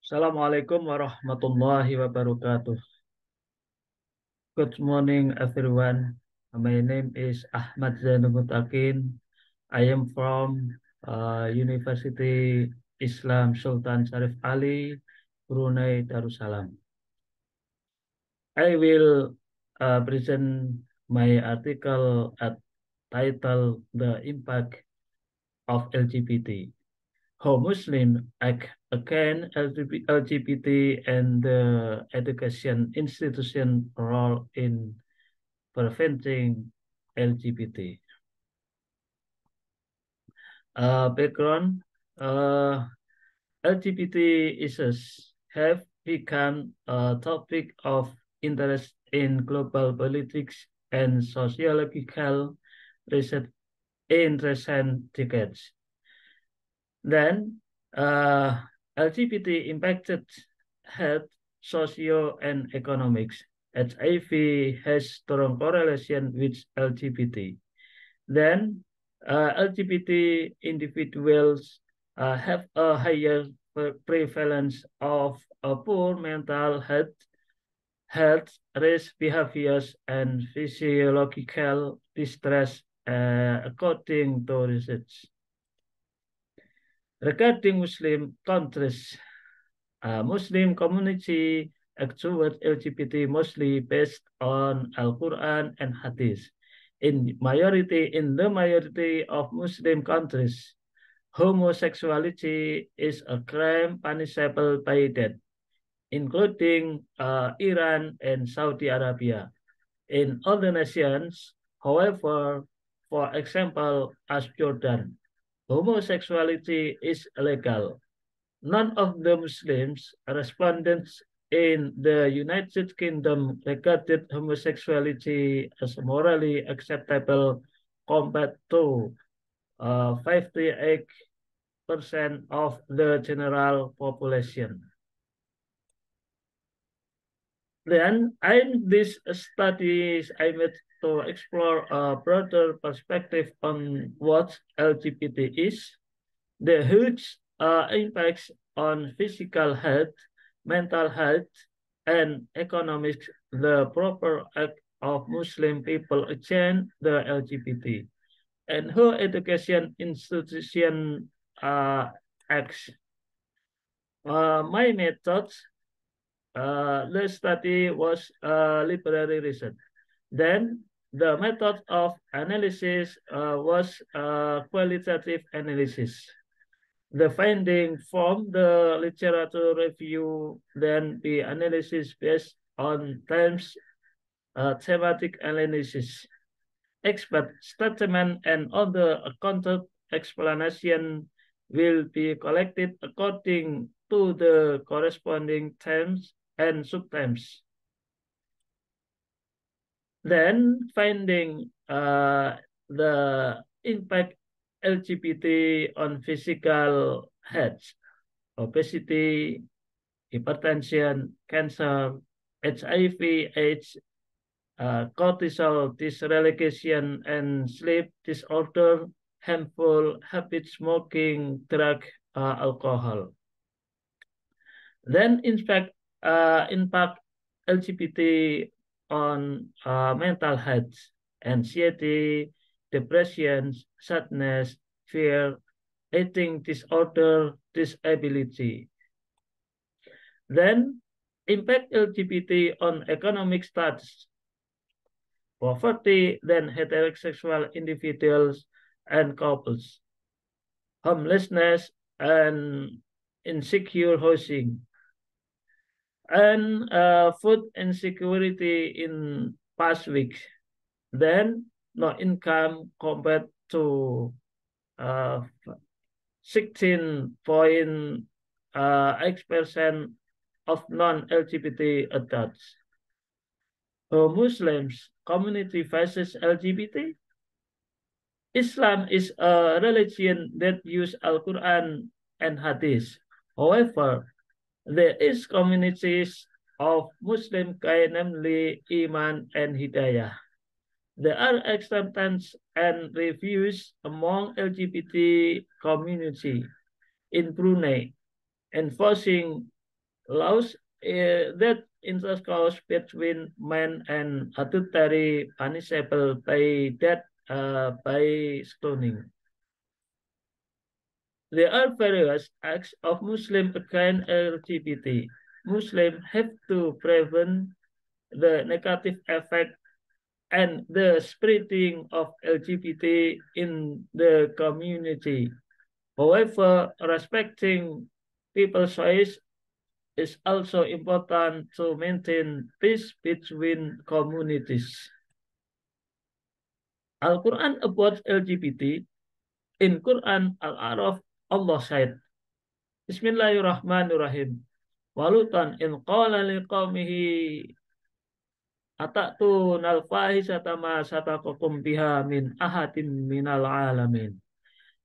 Assalamualaikum warahmatullahi wabarakatuh. Good morning, everyone. My name is Ahmad Zaenul Muttaqin. I am from University Islam Sultan Syarif Ali, Brunei Darussalam. I will present my article at title The Impact of LGBT. How Muslims act against LGBT and the education institution role in preventing LGBT. Background, LGBT issues have become a topic of interest in global politics and sociological research in recent decades. Then, LGBT impacted health, socio, and economics. HIV has strong correlation with LGBT. Then, LGBT individuals have a higher prevalence of poor mental health risk behaviors, and physiological distress, according to research. Regarding Muslim countries, Muslim community act toward LGBT mostly based on Al-Quran and Hadith. In the majority of Muslim countries, homosexuality is a crime punishable by death, including Iran and Saudi Arabia. In other nations, however, for example, as Jordan, homosexuality is illegal. None of the Muslims respondents in the United Kingdom regarded homosexuality as morally acceptable compared to 58% of the general population. Then, in these studies, I made to explore a broader perspective on what LGBT is, the huge impacts on physical health, mental health, and economics, the proper act of Muslim people against the LGBT, and how education institution acts. My methods, the study was library research. Then the method of analysis was qualitative analysis. The finding from the literature review, then the analysis based on terms, thematic analysis, expert statement, and other content explanation will be collected according to the corresponding terms and subterms. Then finding the impact LGBT on physical health, obesity, hypertension, cancer, HIV, AIDS, cortisol dysregulation, and sleep disorder, harmful habit smoking, drug, alcohol. Then impact LGBT on mental health, anxiety, depression, sadness, fear, eating disorder, disability. Then impact LGBT on economic status, poverty, then heterosexual individuals and couples, homelessness, and insecure housing, and food insecurity in past weeks. Then no income compared to 16.8% of non-LGBT adults. Muslims community faces LGBT. Islam is a religion that uses Al-Quran and Hadith. However, there is communities of Muslim kind, namely Iman and Hidayah. There are acceptance and reviews among LGBT community in Brunei, enforcing laws that intercourse between men and adultery punishable by death by stoning. There are various acts of Muslims against LGBT. Muslims have to prevent the negative effect and the spreading of LGBT in the community. However, respecting people's choice is also important to maintain peace between communities. Al-Quran about LGBT. In Quran Al-A'raf, Allah said, Bismillahirrahmanirrahim. Walutan in qala liqaumihi atatun al-fahisata ma sataqakum biha min ahadim minal alamin.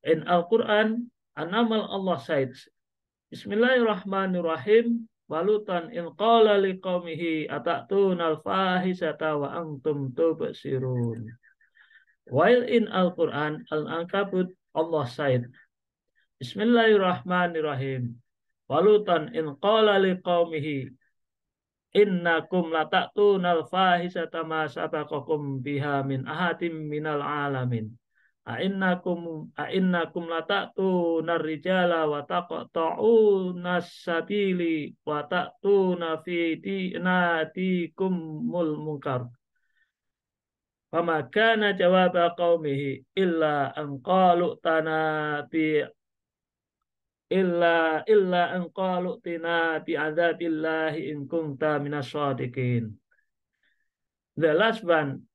In Al-Quran, An-Naml Allah says, Bismillahirrahmanirrahim. Walutan in qala liqaumihi atatun al-fahisata wa antum tubsirun. While in Al-Quran, Al-Ankabut, Allah said, Bismillahirrahmanirrahim. Walutan in qala liqaumihi innakum lata'tunal fahisata ma sabaqakum biha min ahadim minal alamin. A'innakum lata'tunar rijala wa taqta'una sabili wa ta'tuna fi dinatikumul munkar. Fama kana jawaba qaumihi illa an qalu illa an qalu tina bi adzabillahi in kunta minas shadiqin. The last one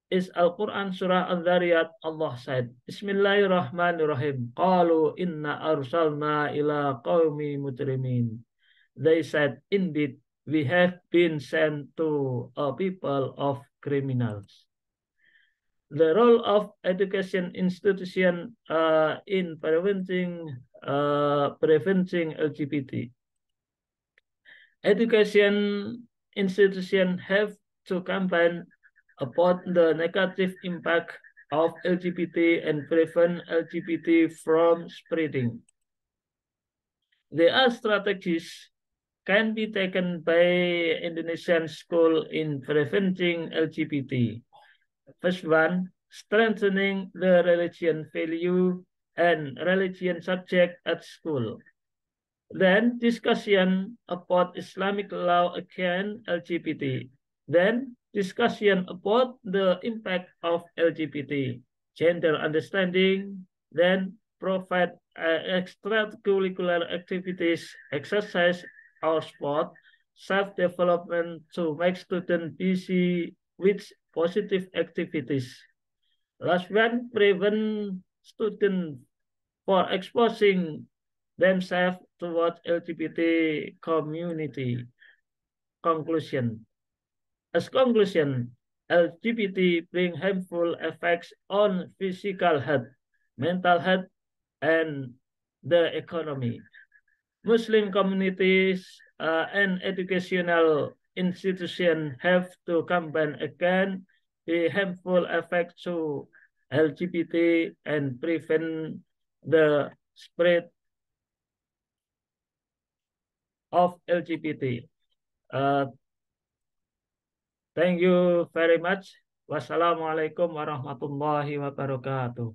is Al-Quran Surah Al-Dhariyat. Allah said, Bismillahirrahmanirrahim. Qalu inna arsalna ila qaumi mujrimin. They said, indeed, we have been sent to a people of criminals. The role of education institution in preventing LGBT. Education institutions have to campaign about the negative impact of LGBT and prevent LGBT from spreading. There are strategies can be taken by Indonesian school in preventing LGBT. First one, strengthening the religion value and religion subject at school. Then discussion about Islamic law against LGBT. Then discussion about the impact of LGBT, gender understanding. Then provide extracurricular activities, exercise or sport, self-development to make students busy with positive activities. Last one, prevent students for exposing themselves towards LGBT community. Conclusion. As conclusion, LGBT bring harmful effects on physical health, mental health, and the economy. Muslim communities and educational institutions have to campaign against the harmful effects to LGBT and prevent the spread of LGBT. Thank you very much. Wassalamualaikum warahmatullahi wabarakatuh.